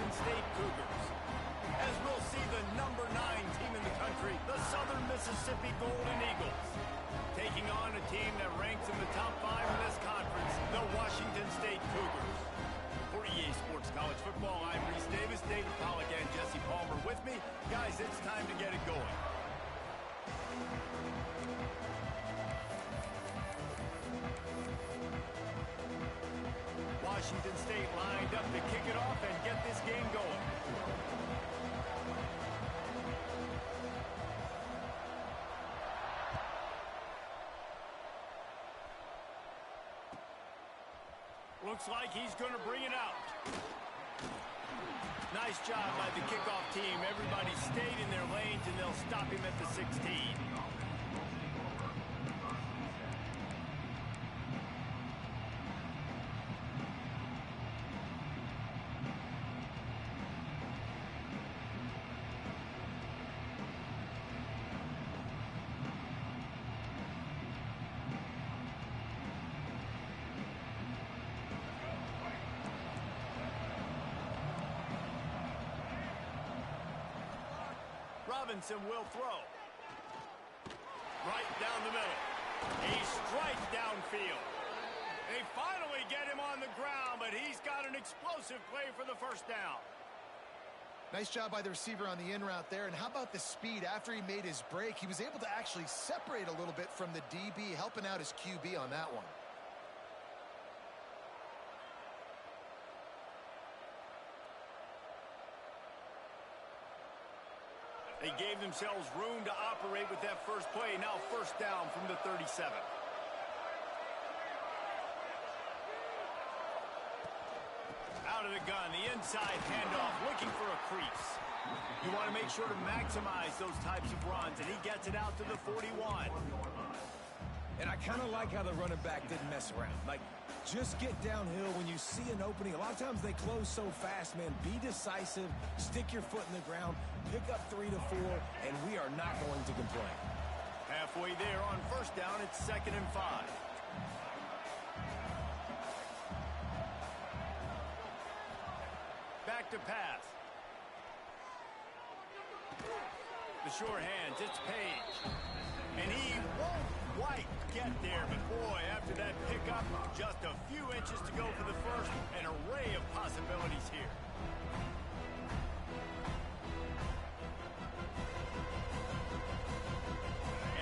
Washington State Cougars. As we'll see the number 9 team in the country, the Southern Mississippi Golden Eagles, taking on a team that ranks in the top 5 in this conference, the Washington State Cougars. For EA Sports College Football, I'm Reese Davis, David Pollack, and Jesse Palmer with me. Guys, it's time to get it going. Washington State lined up to kick it off and get this game going. Looks like he's going to bring it out. Nice job by the kickoff team. Everybody stayed in their lanes, and they'll stop him at the 16. Robinson will throw. Right down the middle. He strikes downfield. They finally get him on the ground, but he's got an explosive play for the first down. Nice job by the receiver on the in route there. And how about the speed? After he made his break, he was able to actually separate a little bit from the DB, helping out his QB on that one. They gave themselves room to operate with that first play. Now first down from the 37. Out of the gun, the inside handoff, looking for a crease. You want to make sure to maximize those types of runs, and he gets it out to the 41. And I kind of like how the running back didn't mess around. Like, just get downhill when you see an opening. A lot of times they close so fast, man. Be decisive, stick your foot in the ground, pick up 3 to 4, and we are not going to complain. Halfway there on first down, it's 2nd and 5. Back to pass. The short hands, it's Page. And he won't quite get there, but boy, after that pickup, just a few inches to go for the first. An array of possibilities here.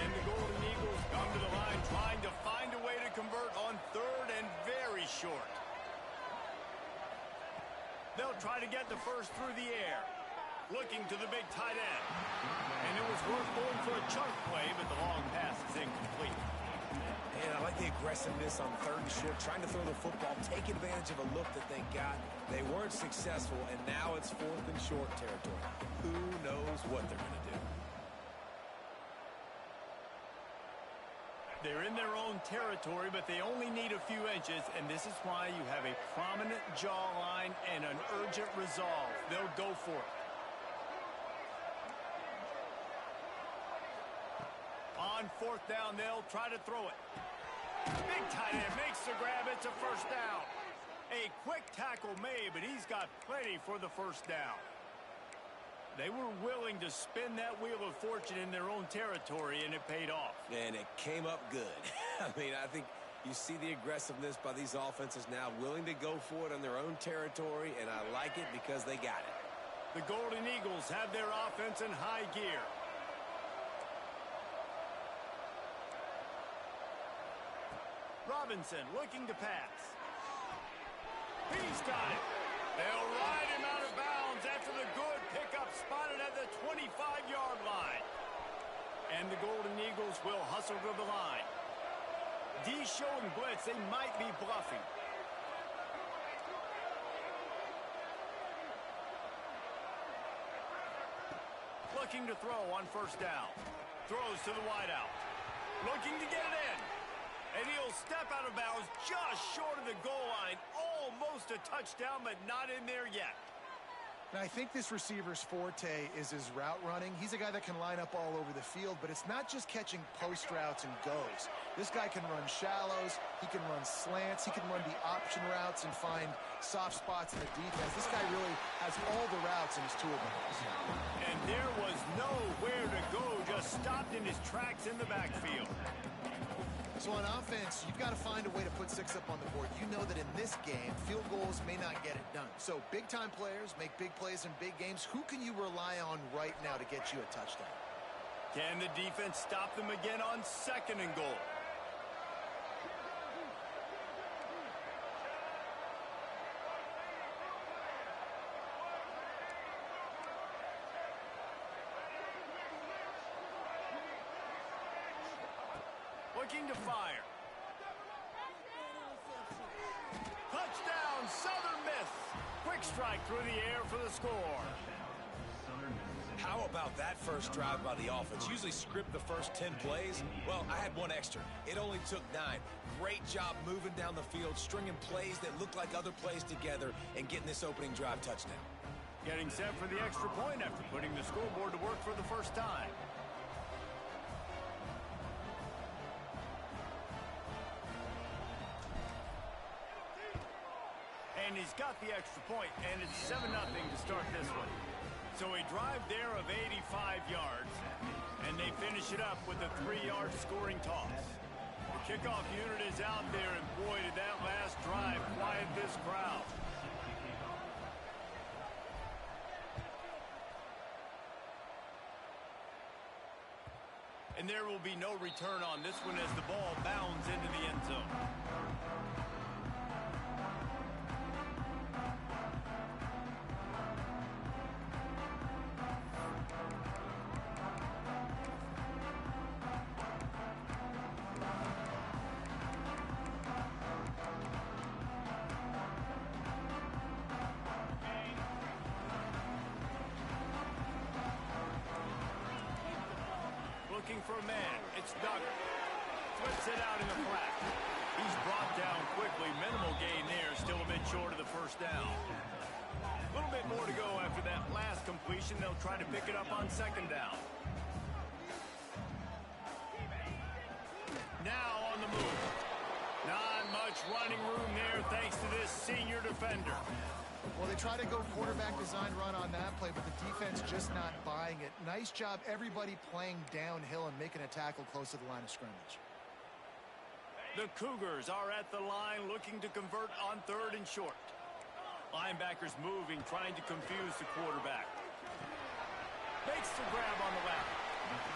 And the Golden Eagles come to the line trying to find a way to convert on 3rd and very short. They'll try to get the first through the air. Looking to the big tight end. And it was worth going for a chunk play, but the long pass is incomplete. Man, I like the aggressiveness on 3rd and short, trying to throw the football, take advantage of a look that they got. They weren't successful, and now it's 4th and short territory. Who knows what they're going to do? They're in their own territory, but they only need a few inches, and this is why you have a prominent jawline and an urgent resolve. They'll go for it. On 4th down, they'll try to throw it. Big tight end makes the grab. It's a first down. A quick tackle made, but he's got plenty for the first down. They were willing to spin that wheel of fortune in their own territory, and it paid off. And it came up good. I mean, I think you see the aggressiveness by these offenses now, willing to go for it on their own territory, and I like it because they got it. The Golden Eagles have their offense in high gear. Robinson looking to pass. He's got it. They'll ride him out of bounds after the good pickup spotted at the 25-yard line. And the Golden Eagles will hustle to the line. D showing blitz. They might be bluffing. Looking to throw on first down. Throws to the wideout. Looking to get it in. And he'll step out of bounds just short of the goal line. Almost a touchdown, but not in there yet. Now, I think this receiver's forte is his route running. He's a guy that can line up all over the field, but it's not just catching post routes and goes. This guy can run shallows, he can run slants, he can run the option routes and find soft spots in the defense. This guy really has all the routes in his toolbox. And there was nowhere to go, just stopped in his tracks in the backfield. So on offense, you've got to find a way to put 6 up on the board. You know that in this game, field goals may not get it done. So big-time players make big plays in big games. Who can you rely on right now to get you a touchdown? Can the defense stop them again on 2nd and goal? Looking to fire. Touchdown, Southern Miss. Quick strike through the air for the score. How about that first drive by the offense? Usually script the first 10 plays. Well, I had 1 extra. It only took 9. Great job moving down the field, stringing plays that look like other plays together, and getting this opening drive touchdown. Getting set for the extra point after putting the scoreboard to work for the first time. And he's got the extra point, and it's 7-0 to start this one. So a drive there of 85 yards, and they finish it up with a 3-yard scoring toss. The kickoff unit is out there, and boy, did that last drive quiet this crowd. And there will be no return on this one as the ball bounds into the end zone. Looking for a man, it's Duggar. Flips it out in the flat. He's brought down quickly. Minimal gain there, still a bit short of the first down. A little bit more to go after that last completion. They'll try to pick it up on 2nd down. Now on the move. Not much running room there thanks to this senior defender. Well, they try to go quarterback design run on that play, but the defense just not buying it. Nice job, everybody playing downhill and making a tackle close to the line of scrimmage. The Cougars are at the line looking to convert on 3rd and short. Linebackers moving, trying to confuse the quarterback. Makes the grab on the left.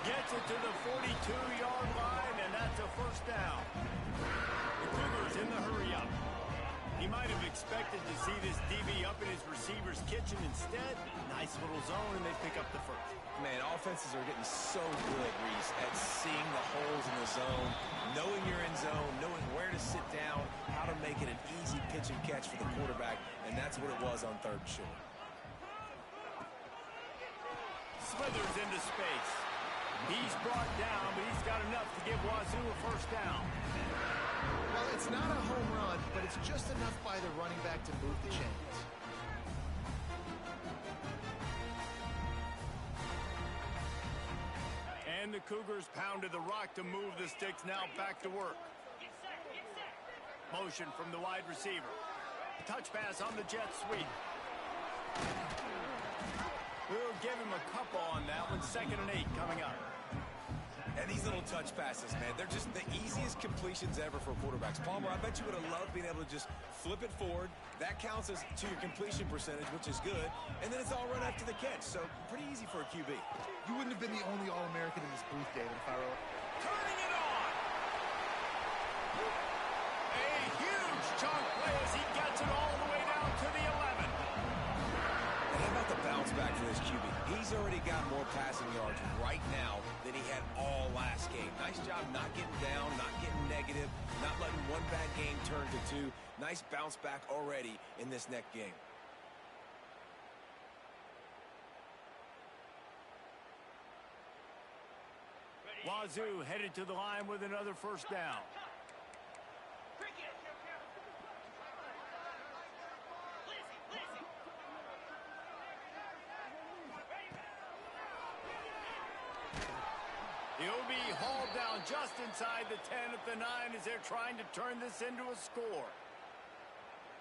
Gets it to the 42-yard line, and that's a first down. The Cougars in the hurry-up. He might have expected to see this DB up in his receiver's kitchen. Instead, nice little zone, and they pick up the first. Man, offenses are getting so good, Reese, at seeing the holes in the zone, knowing you're in zone, knowing where to sit down, how to make it an easy pitch and catch for the quarterback, and that's what it was on 3rd and short. Smithers into space. He's brought down, but he's got enough to give Wazoo a first down. Well, it's not a home run, but it's just enough by the running back to move the chains. And the Cougars pounded the rock to move the sticks, now back to work. Motion from the wide receiver. Touch pass on the jet sweep. We'll give him a couple on that one. 2nd and 8 coming up. And these little touch passes, man, they're just the easiest completions ever for quarterbacks. Palmer, I bet you would have loved being able to just flip it forward. That counts as to your completion percentage, which is good. And then it's all run after the catch, so pretty easy for a QB. You wouldn't have been the only All-American in this booth, David, if I were... Turning it on! A huge chunk play as he gets it all the way down to the 11. And how about the bounce back for this QB? He's already got more passing yards right now than he had all last game. Nice job not getting down, not getting negative, not letting one bad game turn to 2. Nice bounce back already in this next game. Wazoo headed to the line with another first down. He'll be hauled down just inside the 10 at the 9 as they're trying to turn this into a score.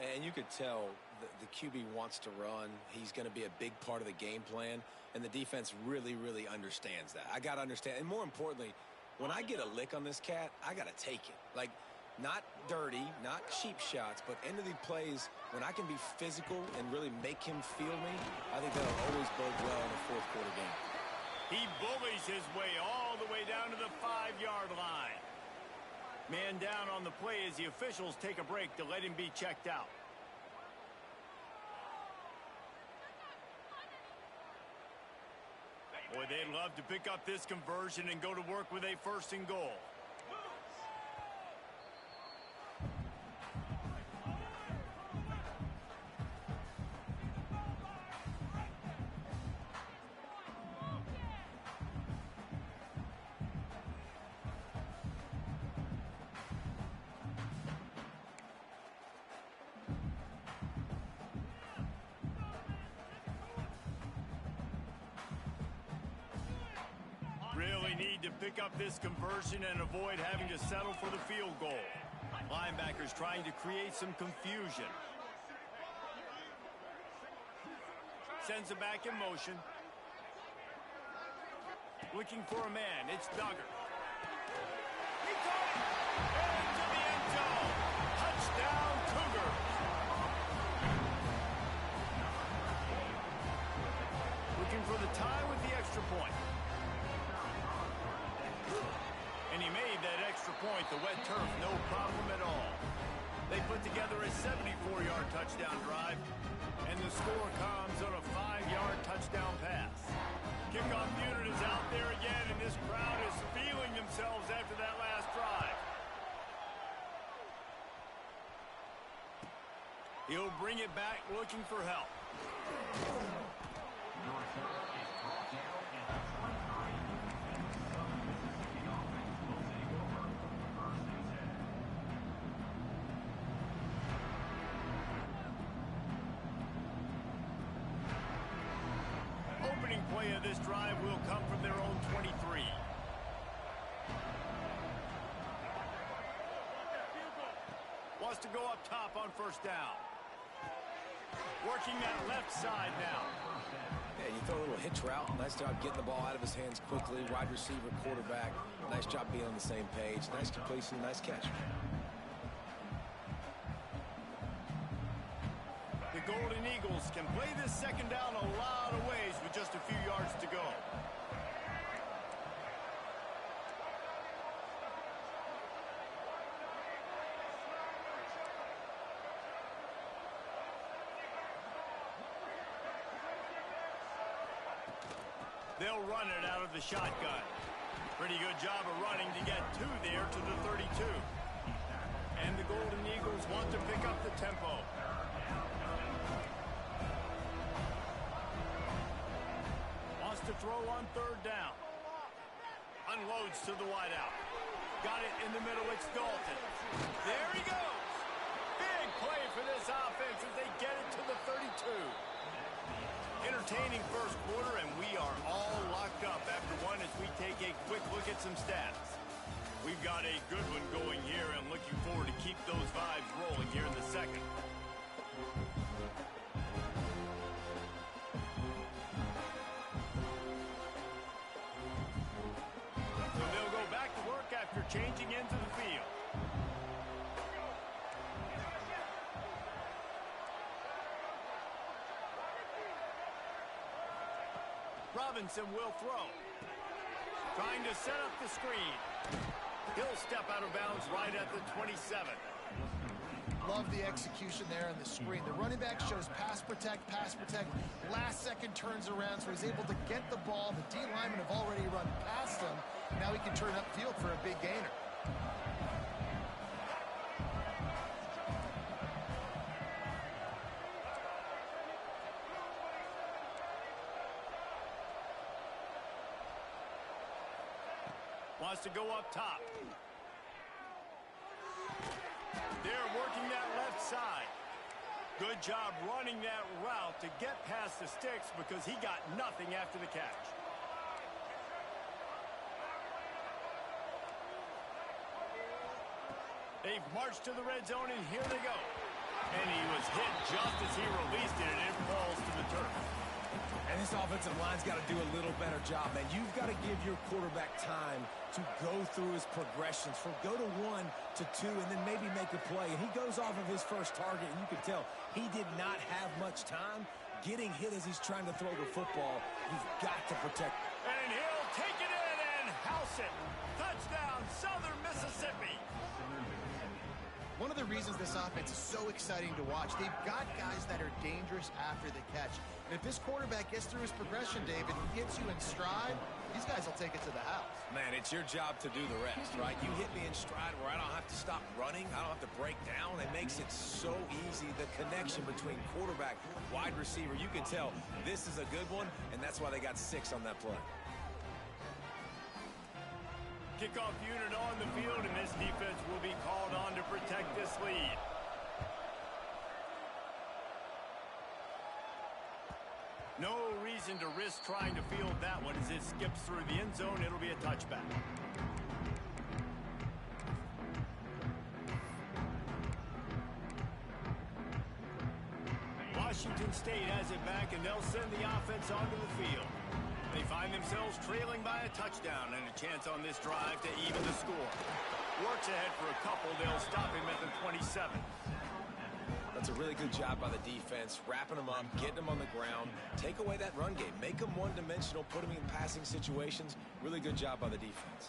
And you could tell the QB wants to run. He's going to be a big part of the game plan, and the defense really, really understands that. I got to understand. And more importantly, when I get a lick on this cat, I got to take it. Like, not dirty, not cheap shots, but end of the plays, when I can be physical and really make him feel me, I think that'll always bode well in a fourth quarter game. He bullies his way all the way down to the 5-yard line. Man down on the play as the officials take a break to let him be checked out. Boy, they'd love to pick up this conversion and go to work with a 1st and goal. Really need to pick up this conversion and avoid having to settle for the field goal. Linebackers trying to create some confusion. Sends it back in motion. Looking for a man. It's Duggar. He caught it! Into the end zone. Touchdown, Cougars. Looking for the tie with the extra point. And he made that extra point, the wet turf, no problem at all. They put together a 74-yard touchdown drive, and the score comes on a 5-yard touchdown pass. Kickoff unit is out there again, and this crowd is feeling themselves after that last drive. He'll bring it back looking for help. Opening play of this drive will come from their own 23. Wants to go up top on 1st down. Working that left side now. Yeah, you throw a little hitch route. Nice job getting the ball out of his hands quickly. Wide receiver, quarterback. Nice job being on the same page. Nice completion, nice catch. The Golden Eagles can play this 2nd down a lot of ways with just a few yards to go. They'll run it out of the shotgun. Pretty good job of running to get there to the 32. And the Golden Eagles want to pick up the tempo. Wants to throw on 3rd down. Unloads to the wideout. Got it in the middle. It's Dalton. There he goes. Big play for this offense as they get it to the 32. Entertaining 1st quarter, and we are all locked up after one as we take a quick look at some stats. We've got a good one going here and looking forward to keep those vibes rolling here in the 2nd. So they'll go back to work after changing into the field. Robinson will throw. Trying to set up the screen. He'll step out of bounds right at the 27. Love the execution there on the screen. The running back shows pass protect. Last second turns around, so he's able to get the ball. The D linemen have already run past him. Now he can turn upfield for a big gainer. Wants to go up top. They're working that left side. Good job running that route to get past the sticks because he got nothing after the catch. They've marched to the red zone, and here they go. And he was hit just as he released it, and it falls to the turf. And this offensive line's got to do a little better job, man. You've got to give your quarterback time to go through his progressions, from go to 1 to 2, and then maybe make a play. And he goes off of his first target, and you can tell he did not have much time getting hit as he's trying to throw the football. You've got to protect. And he'll take it in and house it. Touchdown, Southern Mississippi. One of the reasons this offense is so exciting to watch, they've got guys that are dangerous after the catch. And if this quarterback gets through his progression, David, he gets you in stride, these guys will take it to the house. Man, it's your job to do the rest, right? You hit me in stride where I don't have to stop running. I don't have to break down. It makes it so easy. The connection between quarterback, wide receiver, you can tell this is a good one, and that's why they got 6 on that play. Kickoff unit on the field, and this defense will be called on to protect this lead. No reason to risk trying to field that one. As it skips through the end zone, it'll be a touchback. Washington State has it back, and they'll send the offense onto the field. They find themselves trailing by a touchdown and a chance on this drive to even the score. Works ahead for a couple. They'll stop him at the 27. That's a really good job by the defense, wrapping them up, getting them on the ground. Take away that run game. Make them one-dimensional, put them in passing situations. Really good job by the defense.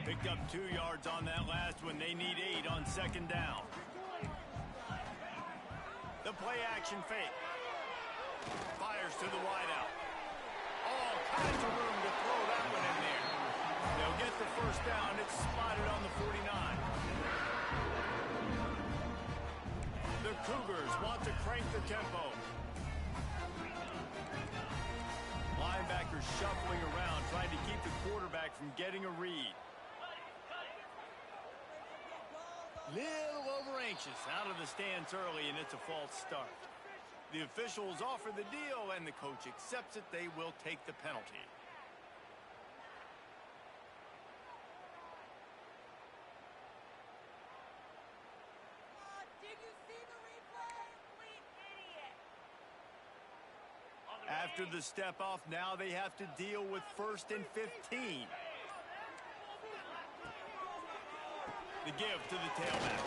Picked up 2 yards on that last one. They need 8 on second down. The play-action fake. Fires to the wideout. All kinds of room to throw that one in there. They'll get the first down. It's spotted on the 49. The Cougars want to crank the tempo. Linebackers shuffling around, trying to keep the quarterback from getting a read. Little over-anxious out of the stands early, and it's a false start. The officials offer the deal, and the coach accepts it. They will take the penalty. Did you see the replay? Complete idiot. After the step-off, now they have to deal with 1st and 15. The give to the tailback.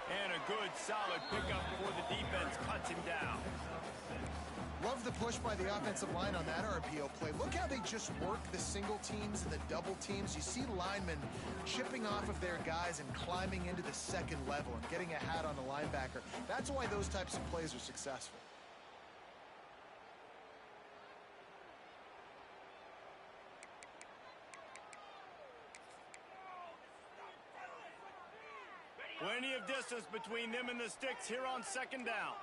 And a good, solid pickup before the defense cuts him down. Love the push by the offensive line on that RPO play. Look how they just work the single teams and the double teams. You see linemen chipping off of their guys and climbing into the second level and getting a hat on the linebacker. That's why those types of plays are successful. Plenty of distance between them and the sticks here on second down.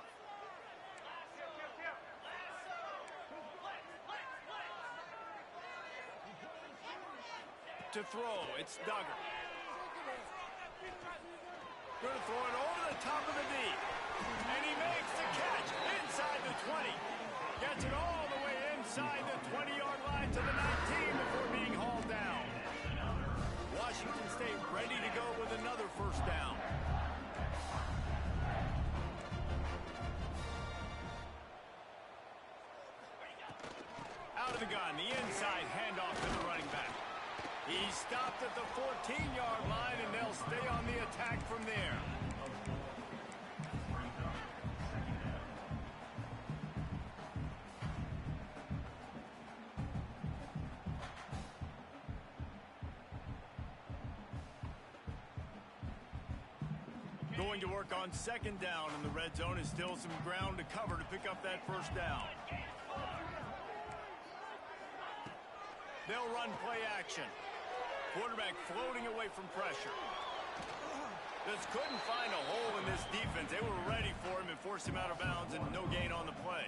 To throw, it's Duggar. Going to throw it over the top of the D. And he makes the catch inside the 20. Gets it all the way inside the 20-yard line to the 19 before being hauled down. Washington State ready to go with another first down. Out of the gun, the inside handoff to the running back. He stopped at the 14-yard line, and they'll stay on the attack from there. Going to work on second down in the red zone. Is still some ground to cover to pick up that first down. They'll run play action. Quarterback floating away from pressure. Just couldn't find a hole in this defense. They were ready for him and forced him out of bounds, and no gain on the play.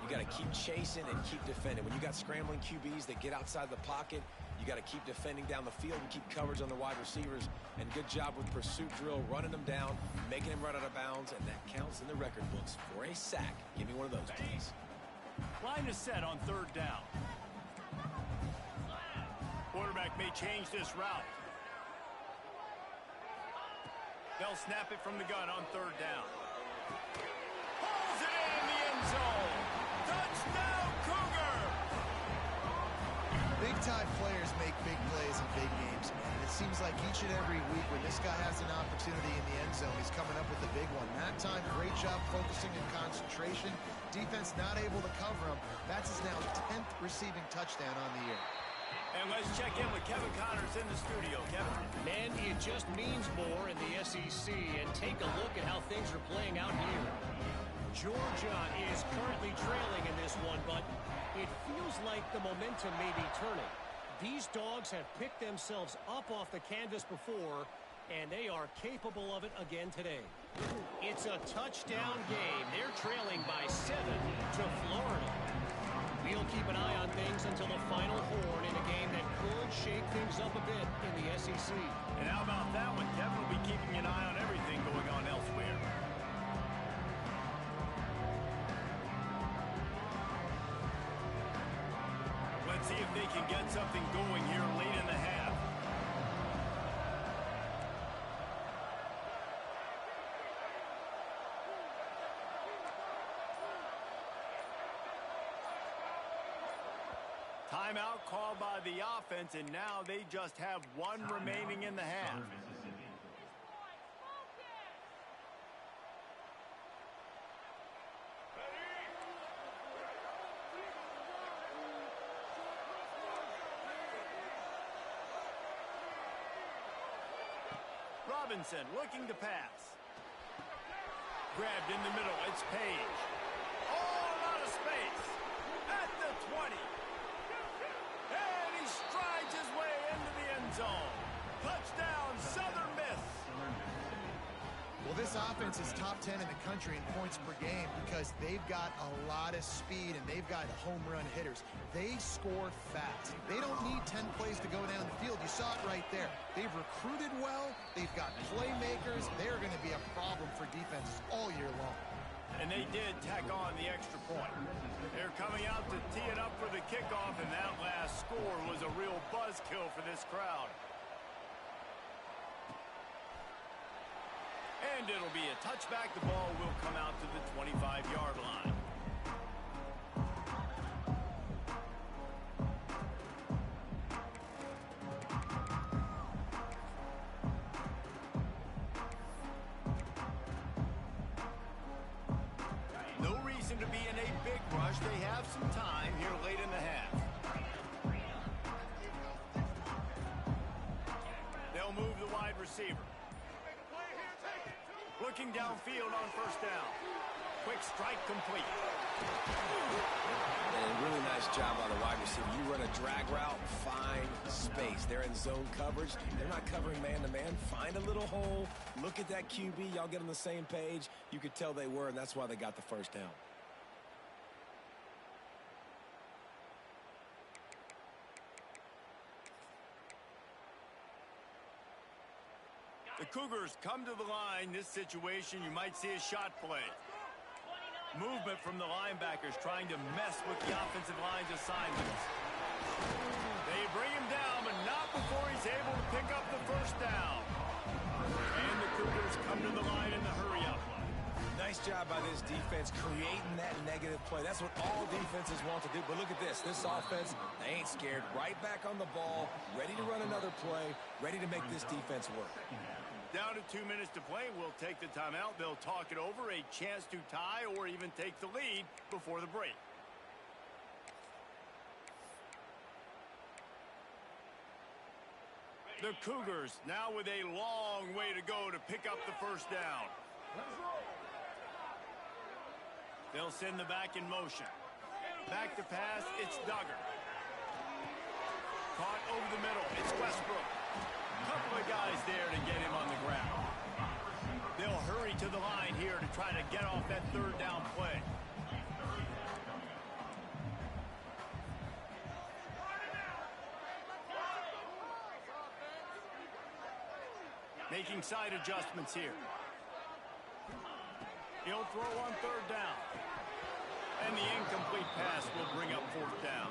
You got to keep chasing and keep defending. When you got scrambling QBs that get outside the pocket, you got to keep defending down the field and keep coverage on the wide receivers. And good job with pursuit drill, running them down, making them run out of bounds, and that counts in the record books for a sack. Give me one of those, please. Line is set on third down. Quarterback may change this route. They'll snap it from the gun on third down. Pulls it in the end zone. Touchdown, Cougar! Big-time players make big plays in big games, and it seems like each and every week when this guy has an opportunity in the end zone, he's coming up with a big one. That time, great job focusing and concentration. Defense not able to cover him. That's his now 10th receiving touchdown on the year. And let's check in with Kevin Connors in the studio. Kevin? Man, it just means more in the SEC, and take a look at how things are playing out here. Georgia is currently trailing in this one, but it feels like the momentum may be turning. These dogs have picked themselves up off the canvas before, and they are capable of it again today. It's a touchdown game. They're trailing by 7 to Florida. We'll keep an eye on things until the final horn in a game that could shake things up a bit in the SEC. And how about that one? Kevin will be keeping an eye on everything going on elsewhere. Let's see if they can get something going here late in the half. Timeout called by the offense, and now they just have one remaining in the half. Robinson looking to pass. Grabbed in the middle. It's Page. All out of space. At the 20. And he strides his way into the end zone. Touchdown, Southern Miss. Well, this offense is top 10 in the country in points per game because they've got a lot of speed and they've got home run hitters. They score fast. They don't need 10 plays to go down the field. You saw it right there. They've recruited well. They've got playmakers. They're going to be a problem for defenses all year long. And they did tack on the extra point. They're coming out to tee it up for the kickoff, and that last score was a real buzzkill for this crowd. And it'll be a touchback. The ball will come out to the 25-yard line. No reason to be in a big rush. They have some time here late in the half. They'll move the wide receiver. Looking downfield on first down. Quick strike complete. And really nice job by the wide receiver. You run a drag route, find space. They're in zone coverage. They're not covering man-to-man. Find a little hole. Look at that QB. Y'all get on the same page. You could tell they were, and that's why they got the first down. The Cougars come to the line. This situation, you might see a shot play. Movement from the linebackers trying to mess with the offensive line's assignments. They bring him down, but not before he's able to pick up the first down. And the Cougars come to the line in the hurry-up. Nice job by this defense creating that negative play. That's what all defenses want to do. But look at this. This offense, they ain't scared. Right back on the ball, ready to run another play, ready to make this defense work. Down to 2 minutes to play. We'll take the timeout. They'll talk it over. A chance to tie or even take the lead before the break. The Cougars now with a long way to go to pick up the first down. They'll send the back in motion. Back to pass. It's Duggar. Caught over the middle. It's Westbrook. Couple of guys there to get him on the ground. They'll hurry to the line here to try to get off that third down play. Making side adjustments here. He'll throw on third down. And the incomplete pass will bring up fourth down.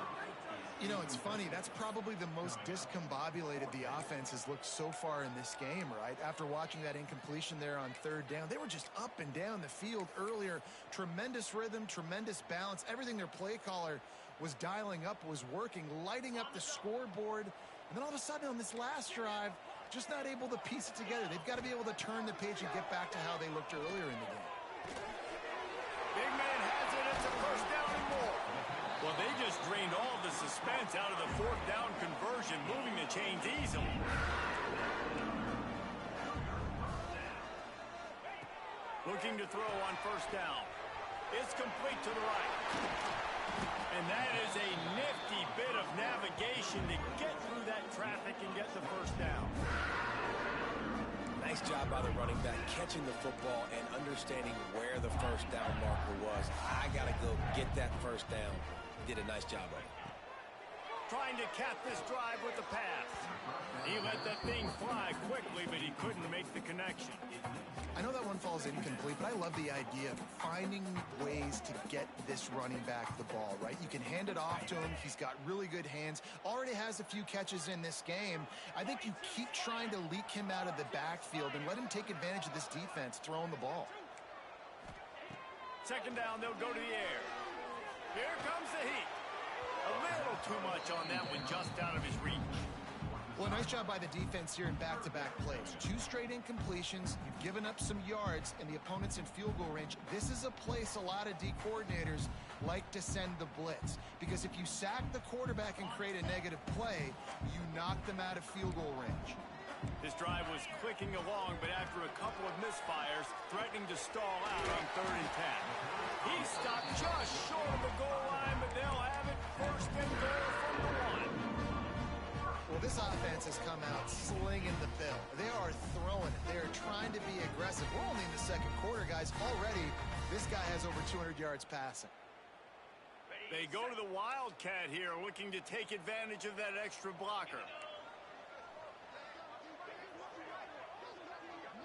You know, it's funny. That's probably the most discombobulated the offense has looked so far in this game, right? After watching that incompletion there on third down, they were just up and down the field earlier. Tremendous rhythm, tremendous balance. Everything their play caller was dialing up was working, lighting up the scoreboard. And then all of a sudden on this last drive, just not able to piece it together. They've got to be able to turn the page and get back to how they looked earlier in the game. Big man has it. It's a first down and more. Well, they just drained all the suspense out of the fourth down conversion, moving the chains easily. Looking to throw on first down. It's complete to the right. And that is a nifty bit of navigation to get through that traffic and get the first down. Nice job by the running back catching the football and understanding where the first down marker was. I got to go get that first down. He did a nice job of it. Trying to cap this drive with the pass. He let that thing fly quickly, but he couldn't make the connection. I know that one falls incomplete, but I love the idea of finding ways to get this running back the ball, right? You can hand it off to him. He's got really good hands. Already has a few catches in this game. I think you keep trying to leak him out of the backfield and let him take advantage of this defense throwing the ball. Second down, they'll go to the air. Here comes the heat. A little too much on that one, just out of his reach. Well, nice job by the defense here in back-to-back plays. 2 straight incompletions. You've given up some yards, and the opponent's in field goal range. This is a place a lot of D coordinators like to send the blitz, because if you sack the quarterback and create a negative play, you knock them out of field goal range. This drive was clicking along, but after a couple of misfires, threatening to stall out on 3rd and 10. He stopped just short of the goal line, but they'll have it first and goal from the 1. Well, this offense has come out slinging the bill. They are throwing it. They are trying to be aggressive. We're only in the second quarter, guys. Already, this guy has over 200 yards passing. They go to the Wildcat here, looking to take advantage of that extra blocker.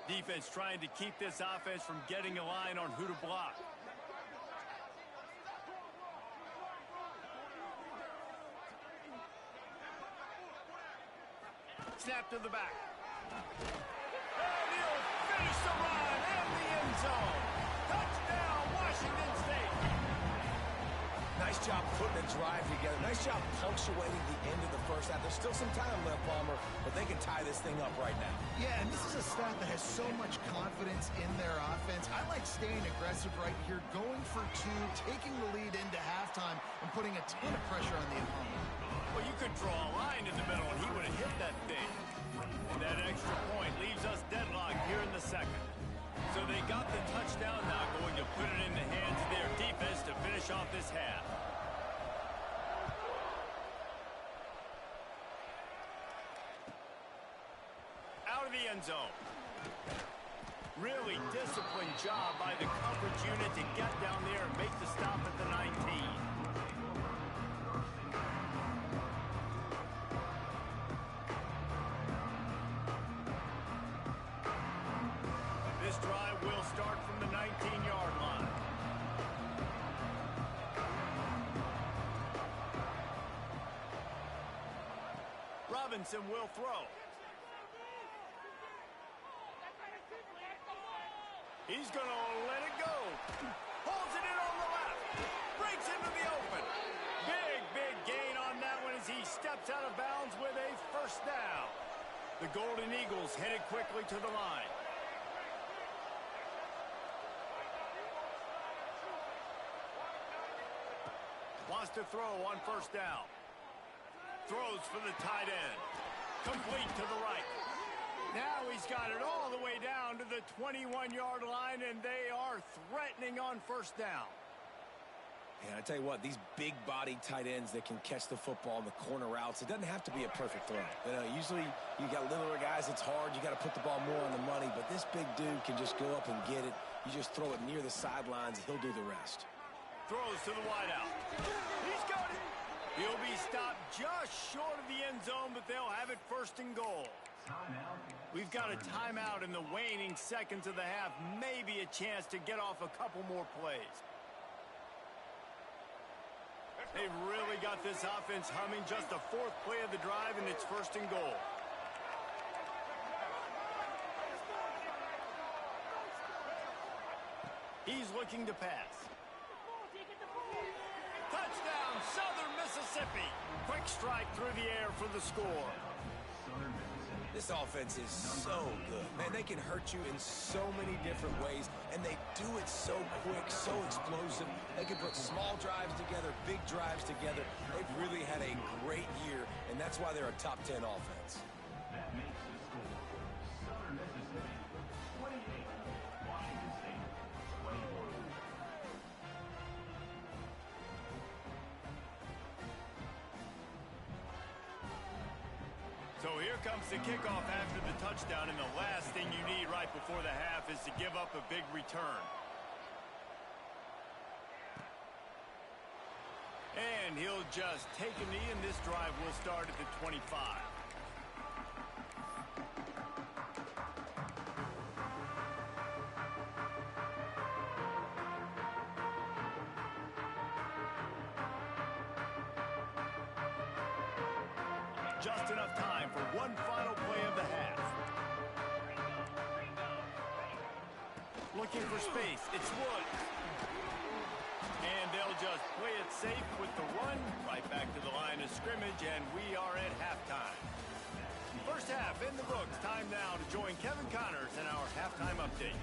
Defense trying to keep this offense from getting a line on who to block. Snap to the back. And he'll finish the run in the end zone. Touchdown, Washington State. Nice job putting a drive together. Nice job punctuating the end of the first half. There's still some time left, Palmer, but they can tie this thing up right now. Yeah, and this is a staff that has so much confidence in their offense. I like staying aggressive right here, going for 2, taking the lead into halftime, and putting a ton of pressure on the opponent. Well, you could draw a line in the middle, and he would have hit that thing. And that extra point leaves us deadlocked here in the second. So they got the touchdown, now going to put it in the hands of their defense to finish off this half. Out of the end zone. Really disciplined job by the coverage unit to get down there and make the stop at the 19. This drive will start from the 19-yard line. Robinson will throw. He's going to let it go. Holds it in on the left. Breaks into the open. Big gain on that one as he steps out of bounds with a first down. The Golden Eagles headed quickly to the line. Wants to throw on first down. Throws for the tight end. Complete to the right. Now he's got it all the way down to the 21-yard line, and they are threatening on first down. And I tell you what, these big-bodied tight ends that can catch the football in the corner routes, it doesn't have to be a perfect throw. You know, usually you got littler guys, it's hard. You got to put the ball more on the money, but this big dude can just go up and get it. You just throw it near the sidelines, he'll do the rest. Throws to the wideout. He's got it. He'll be stopped just short of the end zone, but they'll have it first and goal. We've got a timeout in the waning seconds of the half. Maybe a chance to get off a couple more plays. They've really got this offense humming. Just the fourth play of the drive, and it's 1st and goal. He's looking to pass. Touchdown, Southern Mississippi. Quick strike through the air for the score. This offense is so good. Man, they can hurt you in so many different ways, and they do it so quick, so explosive. They can put small drives together, big drives together. They've really had a great year, and that's why they're a top 10 offense. That makes the score Southern Mississippi 28, Washington State 21. So here comes the kickoff after the touchdown, and the last thing you need right before the half is to give up a big return. And he'll just take a knee, and this drive will start at the 25. Just enough time for one final play of the half. Looking for space. It's Woods. And they'll just play it safe with the run. Right back to the line of scrimmage, and we are at halftime. First half in the books. Time now to join Kevin Connors in our halftime update.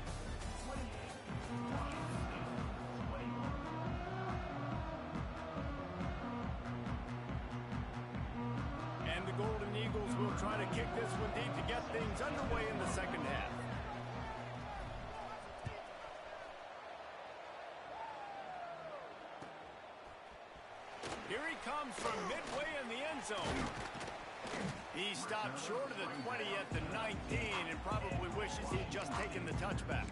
And the Golden Eagles will try to kick this one deep to get things underway in the second half. Here he comes from midway in the end zone. He stopped short of the 20 at the 19 and probably wishes he'd just taken the touchback.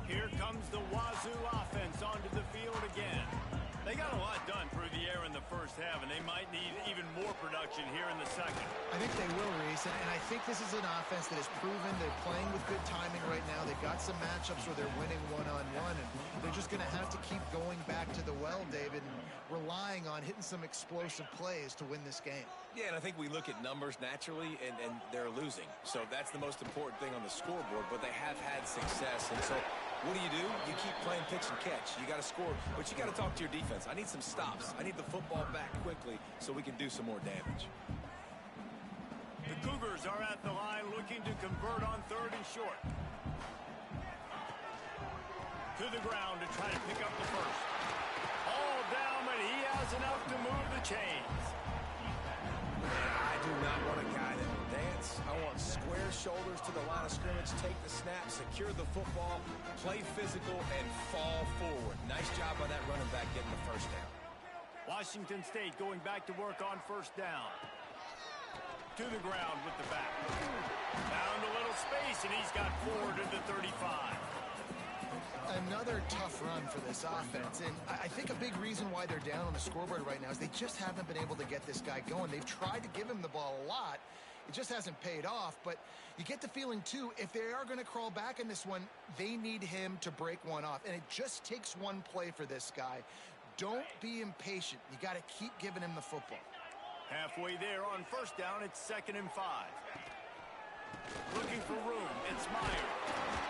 Here comes the Wazoo offense onto the field again. They got a lot done through the air in the first half, and they might need even more production here in the second. I think they will, Reese, and I think this is an offense that has proven they're playing with good timing right now. They've got some matchups where they're winning one-on-one, and they're just going to have to keep going back to the well, David, and relying on hitting some explosive plays to win this game. Yeah, and I think we look at numbers naturally, and they're losing. So that's the most important thing on the scoreboard, but they have had success. And so what do? You keep playing pitch and catch. You got to score, but you got to talk to your defense. I need some stops. I need the football back quickly so we can do some more damage. The Cougars are at the line looking to convert on 3rd and short. To the ground to try to pick up the first. All down, but he has enough to move the chains. I do not want a guy that will dance. I want square shoulders to the line of scrimmage, take the snap, secure the football, play physical, and fall forward. Nice job by that running back getting the first down. Washington State going back to work on 1st down. To the ground with the back. Found a little space, and he's got 4 to the 35. Another tough run for this offense, and I think a big reason why they're down on the scoreboard right now is they just haven't been able to get this guy going. They've tried to give him the ball a lot. It just hasn't paid off, but you get the feeling, too, if they are going to crawl back in this one, they need him to break one off, and it just takes one play for this guy. Don't be impatient. You got to keep giving him the football. Halfway there on 1st down, it's 2nd and 5. Looking for room, it's Meyer.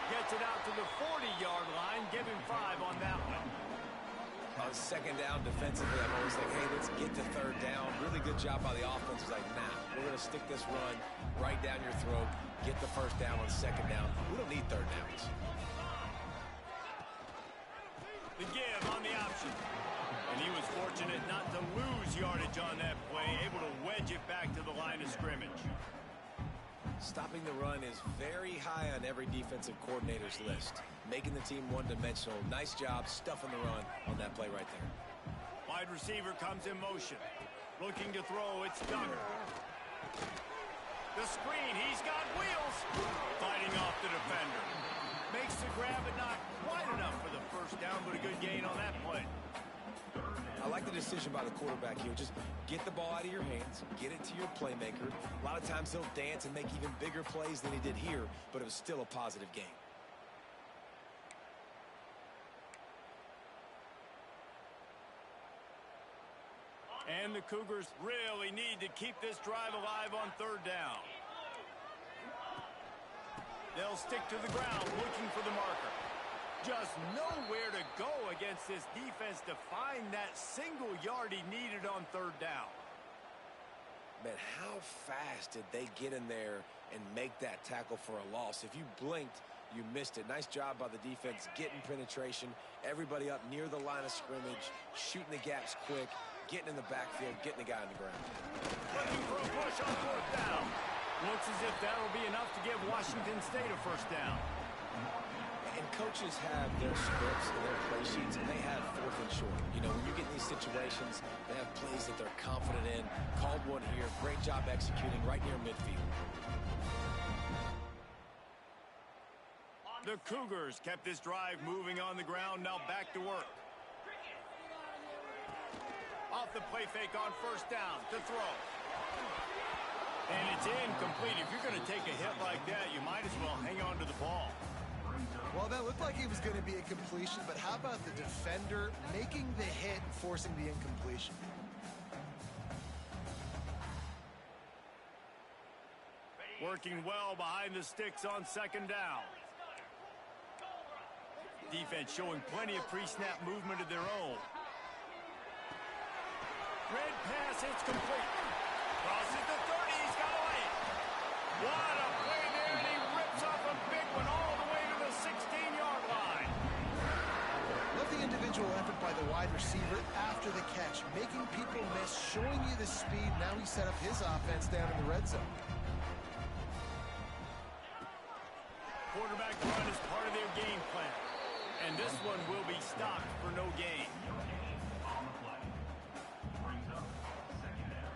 Gets it out to the 40-yard line, give him 5 on that one. On 2nd down defensively, I'm always like, hey, let's get to 3rd down. Really good job by the offense. It's like, nah, we're going to stick this run right down your throat, get the 1st down on 2nd down. We don't need 3rd downs. The give on the option. And he was fortunate not to lose yardage on that play, able to wedge it back to the line of scrimmage. Stopping the run is very high on every defensive coordinator's list. Making the team one-dimensional. Nice job stuffing the run on that play right there. Wide receiver comes in motion. Looking to throw, it's Duggar. The screen, he's got wheels. Fighting off the defender. Makes the grab, but not quite enough for the 1st down, but a good gain on that play. I like like the decision by the quarterback here. Just get the ball out of your hands, get it to your playmaker. A lot of times he'll dance and make even bigger plays than he did here, but it was still a positive game. And the Cougars really need to keep this drive alive on third down. They'll stick to the ground looking for the marker. Just nowhere to go against this defense to find that single yard he needed on third down. Man, how fast did they get in there and make that tackle for a loss? If you blinked, you missed it. Nice job by the defense getting penetration. Everybody up near the line of scrimmage, shooting the gaps quick, getting in the backfield, getting the guy on the ground. Looking for a push on fourth down. Looks as if that'll be enough to give Washington State a first down. And coaches have their scripts and their play sheets, and they have fourth and short. You know, when you get in these situations, they have plays that they're confident in. Called one here. Great job executing right near midfield. The Cougars kept this drive moving on the ground. Now back to work. Off the play fake on first down to throw. And it's incomplete. If you're going to take a hit like that, you might as well hang on to the ball. Well, that looked like it was going to be a completion, but how about the defender making the hit and forcing the incompletion? Working well behind the sticks on second down. Defense showing plenty of pre-snap movement of their own. Red pass, it's complete. Crosses the 30, he's got a lane. What a play there, and he rips off a big one all the way to the 16-yard line. Love the individual effort by the wide receiver after the catch, making people miss, showing you the speed. Now he set up his offense down in the red zone. Quarterback run is part of their game plan. And this one will be stopped for no gain. On the play. Brings up second down.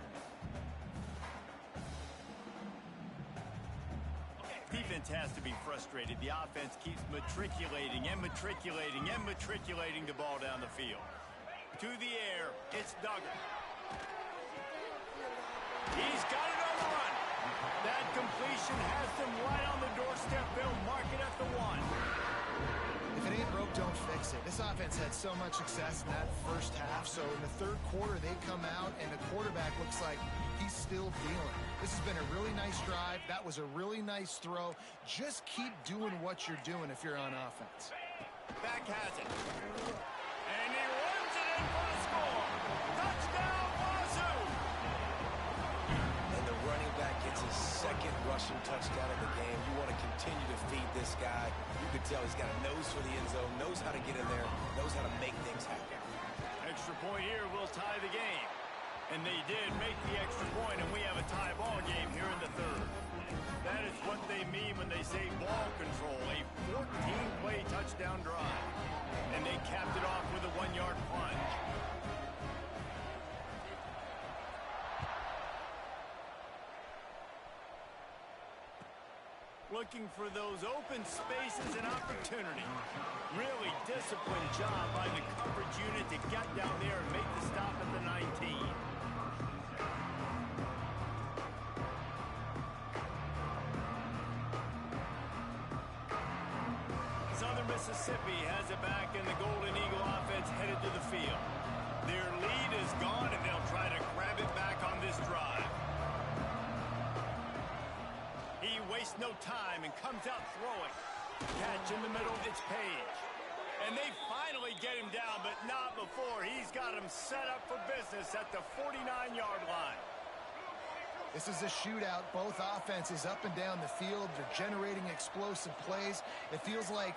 Defense has to be frustrated. The offense keeps matriculating and matriculating and matriculating the ball down the field. To the air, it's Duggar. He's got it on the run. That completion has them right on the doorstep. They'll mark it at the 1. If it ain't broke, don't fix it. This offense had so much success in that first half, so in the third quarter, they come out, and the quarterback looks like he's still feeling. This has been a really nice drive. That was a really nice throw. Just keep doing what you're doing if you're on offense. Back has it. And he runs it in for the score. Touchdown, Wazoo! And the running back gets his second rushing touchdown of the game. You want to continue to feed this guy. You can tell he's got a nose for the end zone, knows how to get in there, knows how to make things happen. Extra point here will tie the game. And they did make the extra point, and we have a tie ball game here in the third. That is what they mean when they say ball control, a 14-play touchdown drive. And they capped it off with a 1-yard plunge. Looking for those open spaces and opportunity. Really disciplined job by the coverage unit to get down there and make the stop at the 19. Southern Mississippi has it back, and the Golden Eagle offense headed to the field. Their lead is gone, and they'll try to grab it back on this drive. He wastes no time and comes out throwing. Catch in the middle, it's Page. And they finally get him down, but not before. He's got him set up for business at the 49-yard line. This is a shootout. Both offenses up and down the field. They're generating explosive plays. It feels like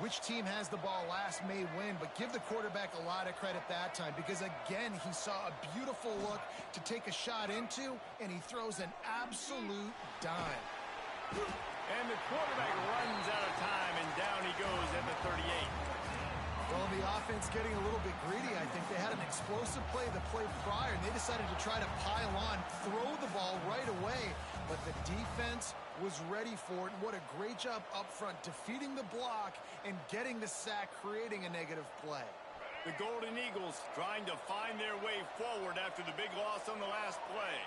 which team has the ball last may win, but give the quarterback a lot of credit that time because, again, he saw a beautiful look to take a shot into, and he throws an absolute dime. And the quarterback runs out of time, and down he goes at the 38. Well, the offense getting a little bit greedy. I think they had an explosive play the play prior, and they decided to try to pile on, throw the ball right away. But the defense was ready for it. And what a great job up front, defeating the block and getting the sack, creating a negative play. The Golden Eagles trying to find their way forward after the big loss on the last play.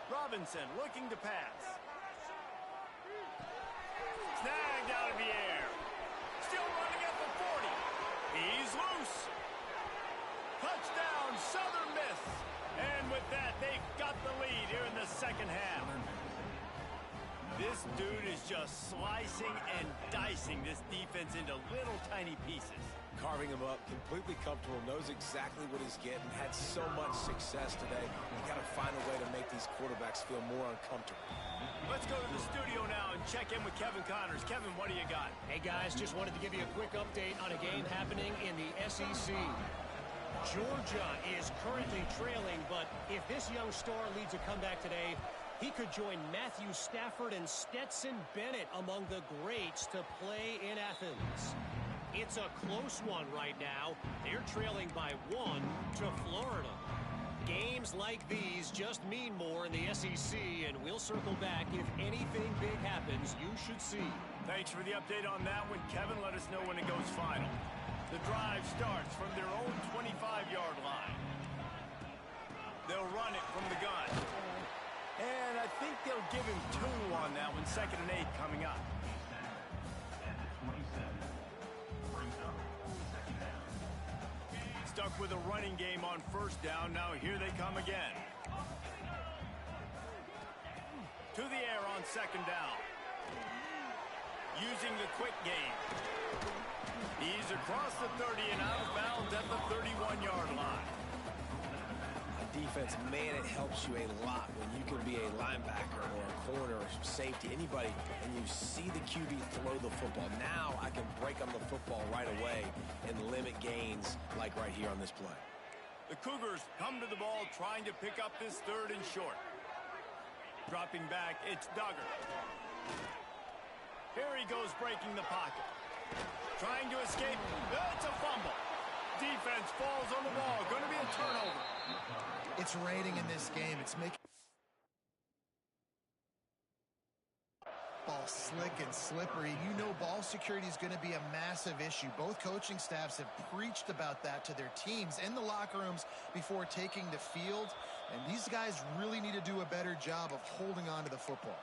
Robinson looking to pass. Snagged out of the air. Still running at the 40. He's loose. Touchdown, Southern Miss. And with that, they've got the lead here in the second half. This dude is just slicing and dicing this defense into little tiny pieces. Carving him up, completely comfortable, knows exactly what he's getting, had so much success today. You got to find a way to make these quarterbacks feel more uncomfortable. Let's go to the studio now and check in with Kevin Connors. Kevin, what do you got? Hey, guys, just wanted to give you a quick update on a game happening in the SEC. Georgia is currently trailing, but if this young star leads a comeback today, he could join Matthew Stafford and Stetson Bennett among the greats to play in Athens. It's a close one right now. They're trailing by 1 to Florida. Games like these just mean more in the SEC, and we'll circle back if anything big happens you should see. Thanks for the update on that one, Kevin. Let us know when it goes final. The drive starts from their own 25-yard line. They'll run it from the gun. And I think they'll give him 2 on that one. 2nd and 8 coming up. Stuck with a running game on 1st down. Now here they come again. To the air on 2nd down. Using the quick game. He's across the 30 and out of bounds at the 31-yard line. Defense, man, it helps you a lot when you can be a linebacker or a corner or safety, anybody, and you see the QB throw the football. Now I can break on the football right away and limit gains like right here on this play. The Cougars come to the ball trying to pick up this 3rd and short. Dropping back, it's Duggar. Here he goes breaking the pocket. Trying to escape. It's a fumble. Defense falls on the ball. Going to be a turnover. It's raining in this game. It's making ball slick and slippery. You know ball security is going to be a massive issue. Both coaching staffs have preached about that to their teams in the locker rooms before taking the field. And these guys really need to do a better job of holding on to the football.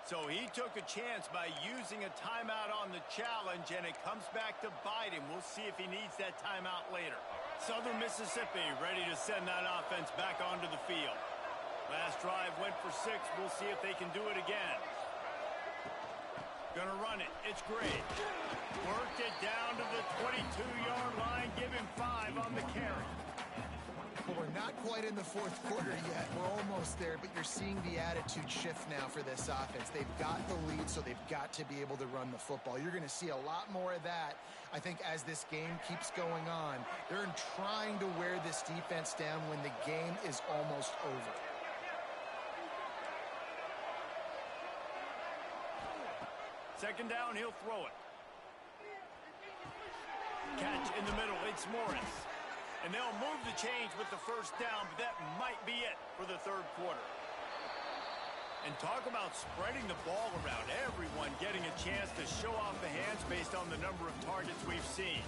So he took a chance by using a timeout on the challenge, and it comes back to bite him. We'll see if he needs that timeout later. Southern Mississippi ready to send that offense back onto the field. Last drive went for 6. We'll see if they can do it again. Gonna run it. It's great. Worked it down to the 22-yard line. Give him 5 on the carry. Well, we're not quite in the 4th quarter yet. We're almost there, but you're seeing the attitude shift now for this offense. They've got the lead, so they've got to be able to run the football. You're going to see a lot more of that, I think, as this game keeps going on. They're trying to wear this defense down when the game is almost over. Second down, he'll throw it. Catch in the middle. It's Morris. And they'll move the change with the 1st down, but that might be it for the 3rd quarter. And talk about spreading the ball around. Everyone getting a chance to show off the hands based on the number of targets we've seen.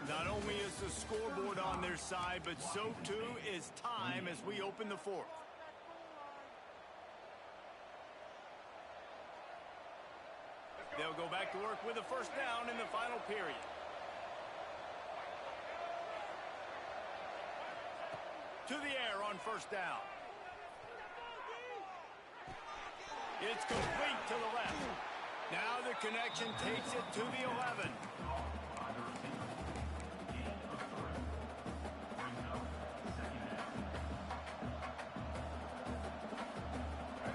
Not only is the scoreboard on their side, but so too is time as we open the 4th. They'll go back to work with a 1st down in the final period. To the air on 1st down. It's complete to the left. Now the connection takes it to the 11.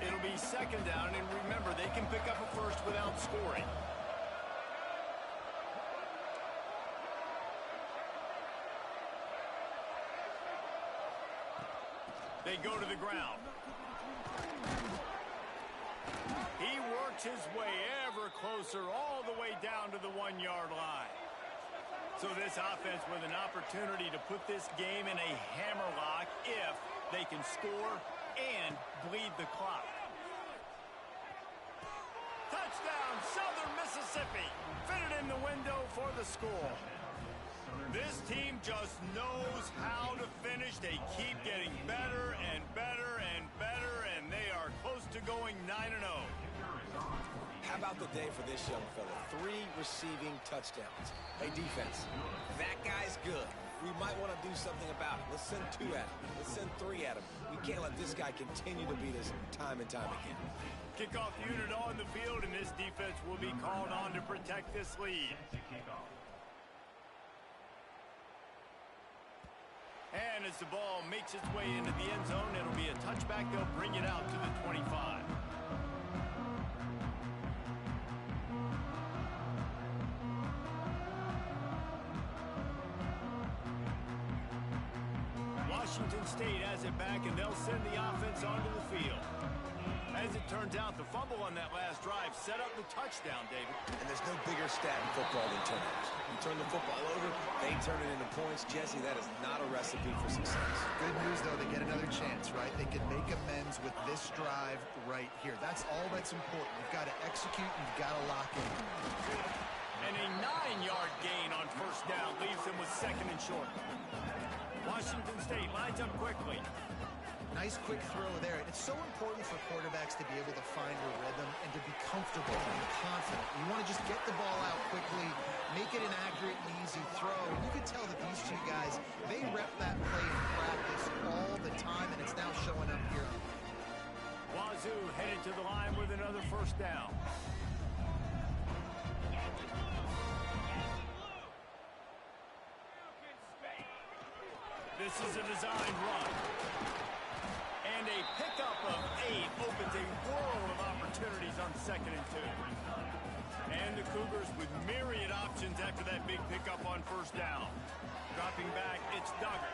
It'll be 2nd down, and remember, they can pick up a 1st without scoring. They go to the ground. He works his way ever closer all the way down to the 1-yard line. So this offense with an opportunity to put this game in a hammerlock if they can score and bleed the clock. Touchdown, Southern Mississippi. Fitted in the window for the score. This team just knows how to finish. They keep getting better and better and better, and they are close to going 9-0. How about the day for this young fella? 3 receiving touchdowns. Hey, defense, that guy's good. We might want to do something about it. Let's send 2 at him. Let's send 3 at him. We can't let this guy continue to beat us time and time again. Kickoff unit on the field, and this defense will be called on to protect this lead. And as the ball makes its way into the end zone, it'll be a touchback. They'll bring it out to the 25. Washington State has it back, and they'll send the offense onto the field. As it turns out, the fumble on that last drive set up the touchdown, David. And there's no bigger stat in football than turnovers. You turn the football over, they turn it into points. Jesse, that is not a recipe for success. Good news, though, they get another chance, right? They can make amends with this drive right here. That's all that's important. You've got to execute, and you've got to lock in. And a 9-yard gain on first down leaves them with 2nd and short. Washington State lines up quickly. Nice quick throw there. It's so important for quarterbacks to be able to find a rhythm and to be comfortable and confident. You want to just get the ball out quickly, make it an accurate and easy throw. You can tell that these 2 guys, they rep that play in practice all the time, and it's now showing up here. Wazoo headed to the line with another first down. This is a designed run. And a pickup of 8 opens a world of opportunities on 2nd and 2. And the Cougars with myriad options after that big pickup on first down. Dropping back, it's Duggar.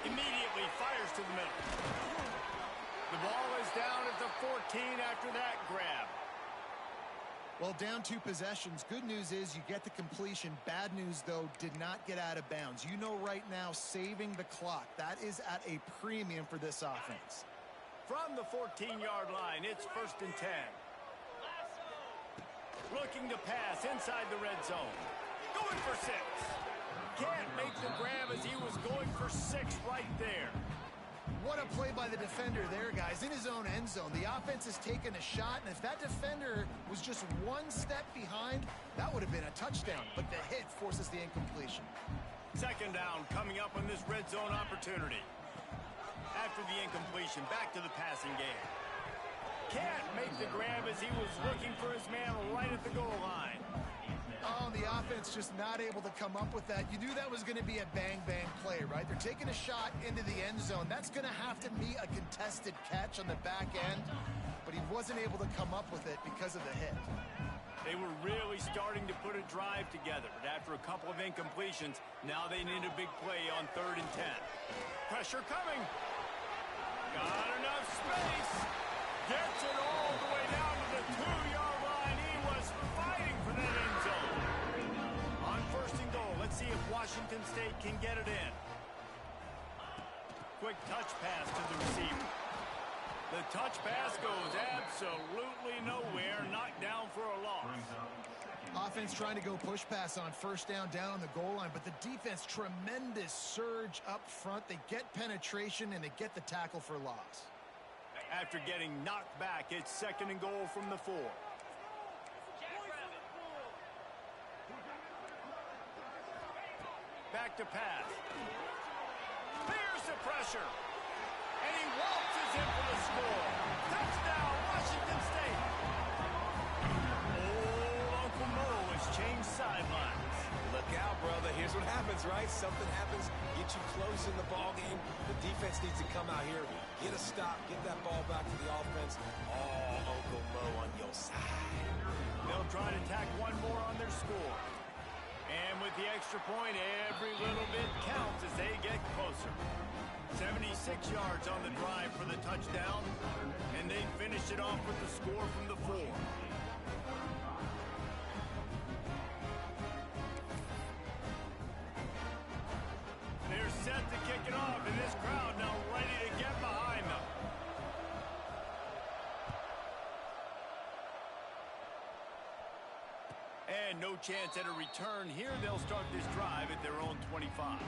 Immediately fires to the middle. The ball is down at the 14 after that grab. Well, down 2 possessions. Good news is you get the completion. Bad news, though, did not get out of bounds. You know right now, saving the clock, that is at a premium for this offense. From the 14-yard line, it's 1st and 10. Looking to pass inside the red zone. Going for 6. Can't make the grab as he was going for 6 right there. What a play by the defender there, guys. In his own end zone, the offense has taken a shot, and if that defender was just 1 step behind, that would have been a touchdown. But the hit forces the incompletion. 2nd down coming up on this red zone opportunity. After the incompletion, back to the passing game. Can't make the grab as he was looking for his man right at the goal line. Oh, the offense just not able to come up with that. You knew that was going to be a bang-bang play, right? They're taking a shot into the end zone. That's going to have to be a contested catch on the back end, but he wasn't able to come up with it because of the hit. They were really starting to put a drive together, but after a couple of incompletions, now they need a big play on 3rd and 10. Pressure coming. Got enough space. Gets it all the way down to the 2-yard line. He was fighting for that end zone. On 1st and goal, let's see if Washington State can get it in. Quick touch pass to the receiver. The touch pass goes absolutely nowhere. Knocked down for a loss. Offense trying to go push pass on 1st down on the goal line, but the defense, tremendous surge up front. They get penetration, and they get the tackle for loss. After getting knocked back, it's 2nd and goal from the 4. Back to pass. Here's the pressure. And he waltzes in for the score. Touchdown, Washington State. Old Uncle Mo has changed sidelines. Look out, brother. Here's what happens, right? Something happens, get you close in the ball game. The defense needs to come out here, get a stop, get that ball back to the offense. Oh, Uncle Mo on your side. They'll try to tack one more on their score. And with the extra point, every little bit counts as they get closer. 76 yards on the drive for the touchdown, and they finish it off with the score from the 4. They're set to kick it off, and this crowd now ready to get behind them. and no chance at a return here. They'll start this drive at their own 25.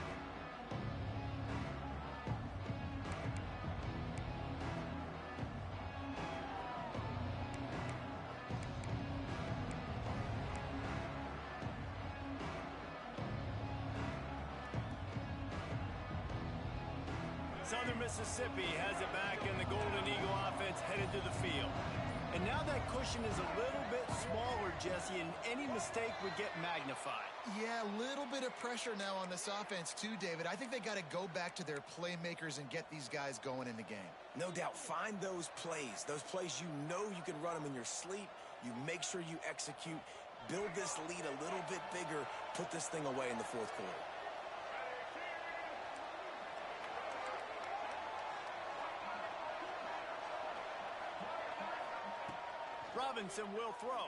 Southern Mississippi has it back, and the Golden Eagle offense headed to the field. And now that cushion is a little bit smaller, Jesse, and any mistake would get magnified. Yeah, a little bit of pressure now on this offense too, David. I think they got to go back to their playmakers and get these guys going in the game. No doubt. Find those plays you know you can run them in your sleep. You make sure you execute. Build this lead a little bit bigger. Put this thing away in the fourth quarter. Robinson will throw.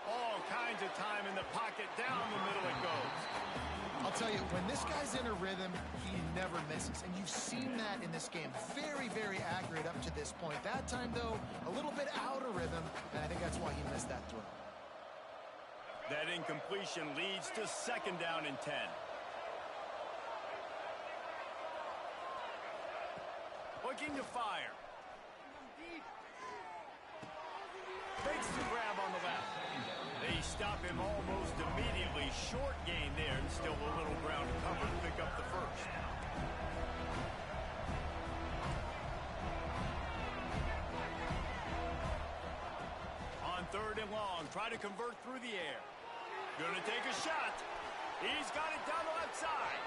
All kinds of time in the pocket. Down the middle it goes. I'll tell you, when this guy's in a rhythm, he never misses. And you've seen that in this game. Very, very accurate up to this point. That time, though, a little bit out of rhythm, and I think that's why he missed that throw. That incompletion leads to second down and 10. Looking to fire. Fakes the grab on the left. They stop him almost immediately. Short gain there, and still a little ground to cover to pick up the first. On third and long, try to convert through the air. Gonna take a shot. He's got it down the left side.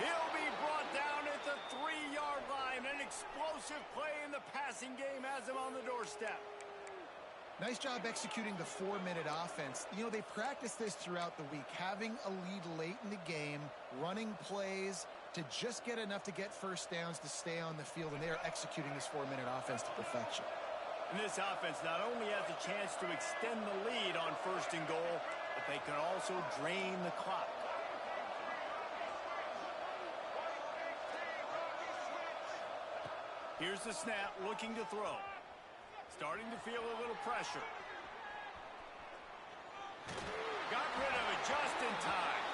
He'll be brought down at the 3-yard line. An explosive play in the passing game has him on the doorstep. Nice job executing the 4-minute offense. You know, they practice this throughout the week, having a lead late in the game, running plays to just get enough to get first downs to stay on the field, and they are executing this 4-minute offense to perfection. And this offense not only has a chance to extend the lead on first and goal, but they can also drain the clock. Here's the snap, looking to throw. Starting to feel a little pressure. Got rid of it just in time.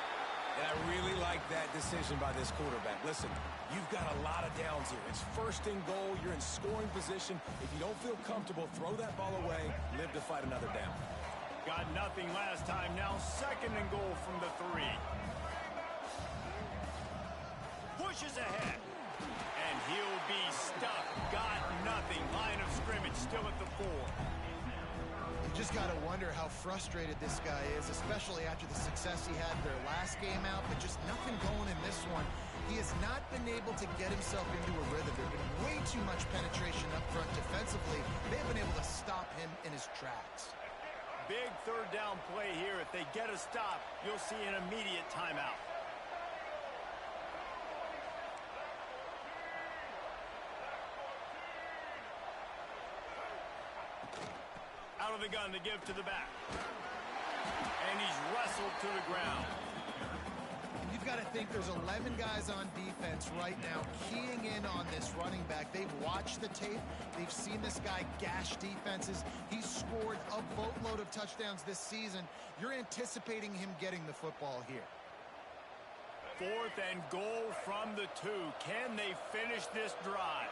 And I really like that decision by this quarterback. Listen, you've got a lot of downs here. It's first and goal. You're in scoring position. If you don't feel comfortable, throw that ball away. Live to fight another down. Got nothing last time. Now second and goal from the 3. Pushes ahead. And he'll be stuck. Got nothing. Line of scrimmage still at the 4. You just got to wonder how frustrated this guy is, especially after the success he had their last game out, but just nothing going in this one. He has not been able to get himself into a rhythm. There's been way too much penetration up front defensively. They've been able to stop him in his tracks. Big third down play here. If they get a stop, you'll see an immediate timeout. Out of the gun to give to the back. And he's wrestled to the ground. You've got to think there's 11 guys on defense right now keying in on this running back. They've watched the tape. They've seen this guy gash defenses. He's scored a boatload of touchdowns this season. You're anticipating him getting the football here. Fourth and goal from the 2. Can they finish this drive?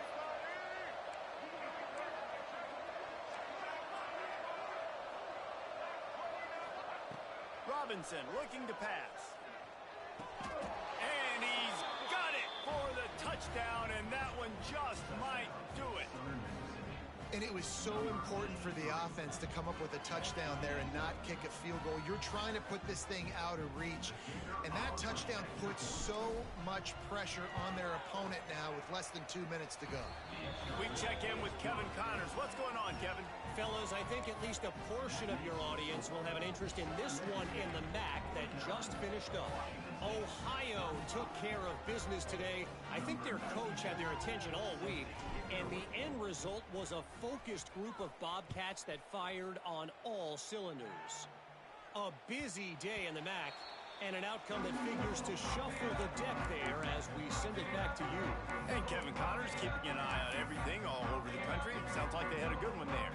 Robinson looking to pass. And he's got it for the touchdown, and that one just might do it. And it was so important for the offense to come up with a touchdown there and not kick a field goal. You're trying to put this thing out of reach. And that touchdown puts so much pressure on their opponent now with less than 2 minutes to go. We check in with Kevin Connors. What's going on, Kevin? Fellas, I think at least a portion of your audience will have an interest in this one in the MAC that just finished up. Ohio took care of business today. I think their coach had their attention all week, and the end result was a focused group of Bobcats that fired on all cylinders. A busy day in the MAC, And an outcome that figures to shuffle the deck there as we send it back to you. And Kevin Connors keeping an eye on everything all over the country. Sounds like they had a good one there.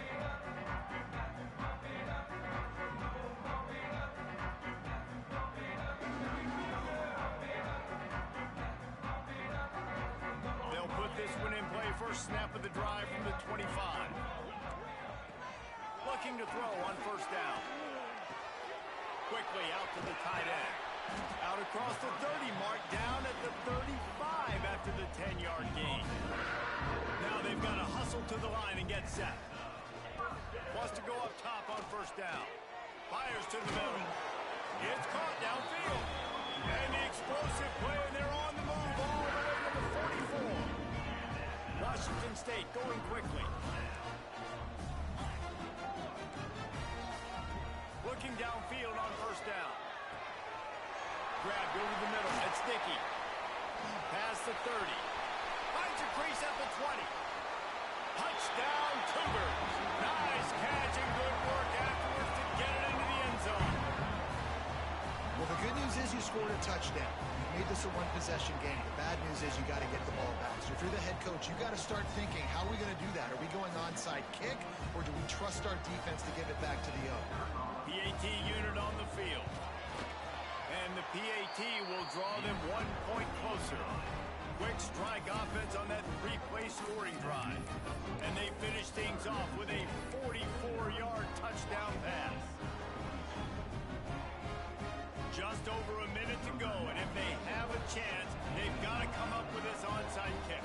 They'll put this one in play. First snap of the drive from the 25. Looking to throw on first down. Quickly out to the tight end. Out across the 30 mark, down at the 35 after the 10-yard gain. Now they've got to hustle to the line and get set. Wants to go up top on first down. Fires to the middle. It's caught downfield. And the explosive play, and they're on the move all the way to the 44. Washington State going quickly. Looking downfield on first down. Grabbed over the middle. That's Dickey. Past the 30. Finds a crease at the 20. Touchdown, Cougars. Nice catch and good work afterwards to get it into the end zone. Well, the good news is you scored a touchdown. You made this a one-possession game. The bad news is you got to get the ball back. So if you're the head coach, you got to start thinking, how are we going to do that? Are we going onside kick, or do we trust our defense to give it back to the O? PAT unit on the field. And the PAT will draw them 1 point closer. Quick strike offense on that 3-play scoring drive. And they finish things off with a 44-yard touchdown pass. Just over a minute to go, and if they have a chance, they've got to come up with this onside kick.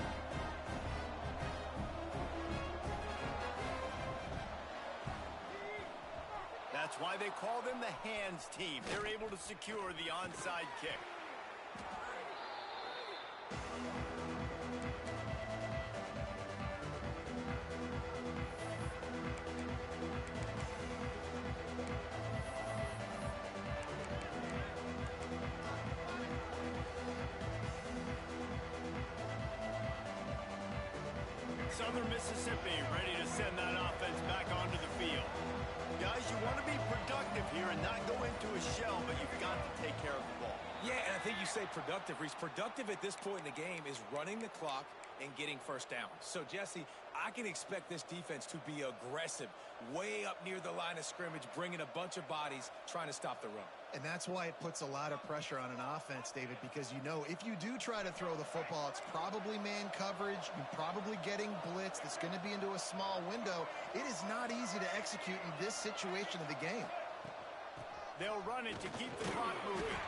That's why they call them the hands team. They're able to secure the onside kick. Southern Mississippi ready to send that offense back onto the field. Guys, you want to be productive here and not go into a shell, but you've got to take care of the ball. Yeah, and I think you say productive, Reese. Productive at this point in the game is running the clock and getting first down. So, Jesse, I can expect this defense to be aggressive, way up near the line of scrimmage, bringing a bunch of bodies, trying to stop the run. And that's why it puts a lot of pressure on an offense, David, because you know if you do try to throw the football, it's probably man coverage. You're probably getting blitz. That's going to be into a small window. It is not easy to execute in this situation of the game. They'll run it to keep the clock moving.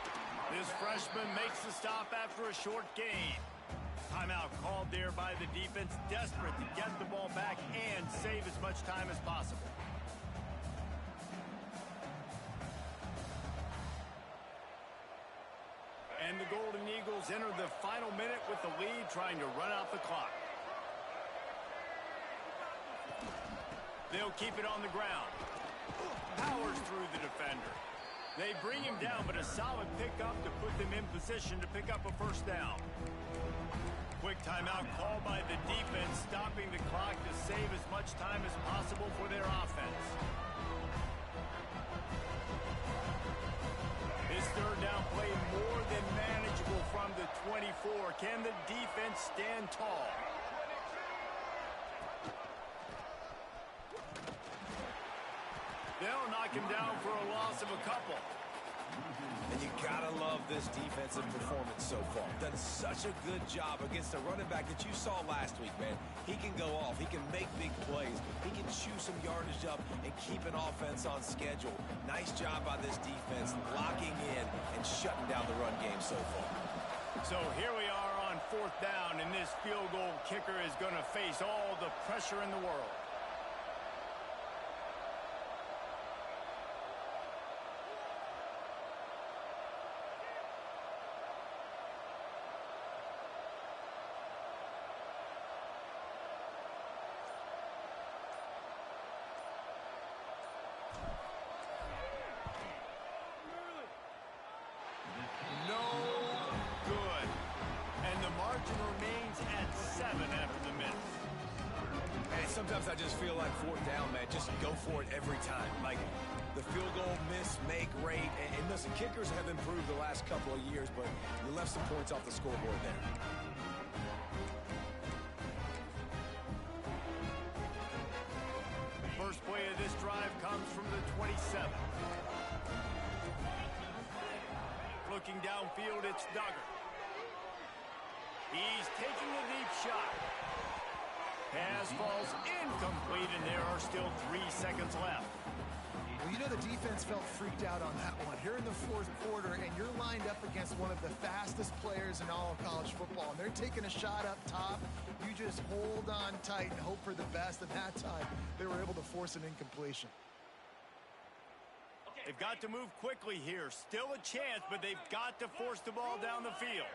This freshman makes the stop after a short gain. Timeout called there by the defense, desperate to get the ball back and save as much time as possible. And the Golden Eagles enter the final minute with the lead, trying to run out the clock. They'll keep it on the ground. Powers through the defender. They bring him down, but a solid pickup to put them in position to pick up a first down. Quick timeout called by the defense, stopping the clock to save as much time as possible for their offense. This third down play more than manageable from the 24. Can the defense stand tall? They'll knock him down for a loss of a couple. And you gotta love this defensive performance so far. Done such a good job against a running back that you saw last week, man. He can go off. He can make big plays. He can chew some yardage up and keep an offense on schedule. Nice job by this defense locking in and shutting down the run game so far. So here we are on fourth down, and this field goal kicker is going to face all the pressure in the world. Sometimes I just feel like fourth down, man. Just go for it every time. Like, the field goal miss-make rate. And listen, kickers have improved the last couple of years, but you left some points off the scoreboard there. First play of this drive comes from the 27. Looking downfield, it's Duggar. He's taking a deep shot. Pass falls incomplete, and there are still 3 seconds left. Well, you know the defense felt freaked out on that one. Here in the fourth quarter, and you're lined up against one of the fastest players in all of college football, and they're taking a shot up top. You just hold on tight and hope for the best. And that time, they were able to force an incompletion. They've got to move quickly here. Still a chance, but they've got to force the ball down the field.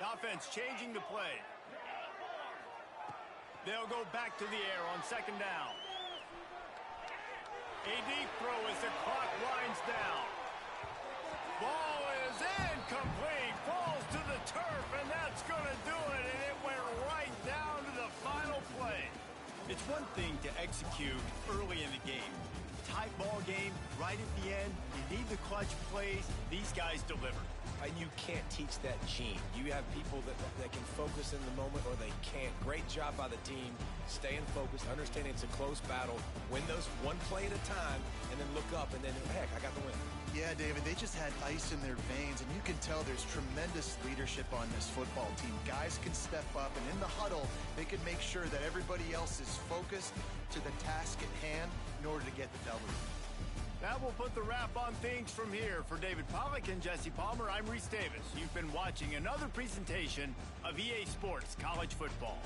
The offense changing the play. They'll go back to the air on second down. A deep throw as the clock winds down. Ball is incomplete. Falls to the turf, and that's going to do it. And it went right down to the final play. It's one thing to execute early in the game. Tight ball game, right at the end. You need the clutch plays. These guys deliver. And you can't teach that gene. You have people that can focus in the moment or they can't. Great job by the team, staying focused, understanding it's a close battle, win those one play at a time, and then look up, and then, heck, I got the win. Yeah, David, they just had ice in their veins, and you can tell there's tremendous leadership on this football team. Guys can step up, and in the huddle, they can make sure that everybody else is focused to the task at hand in order to get the W. That will put the wrap on things from here. For David Pollack and Jesse Palmer, I'm Reese Davis. You've been watching another presentation of EA Sports College Football.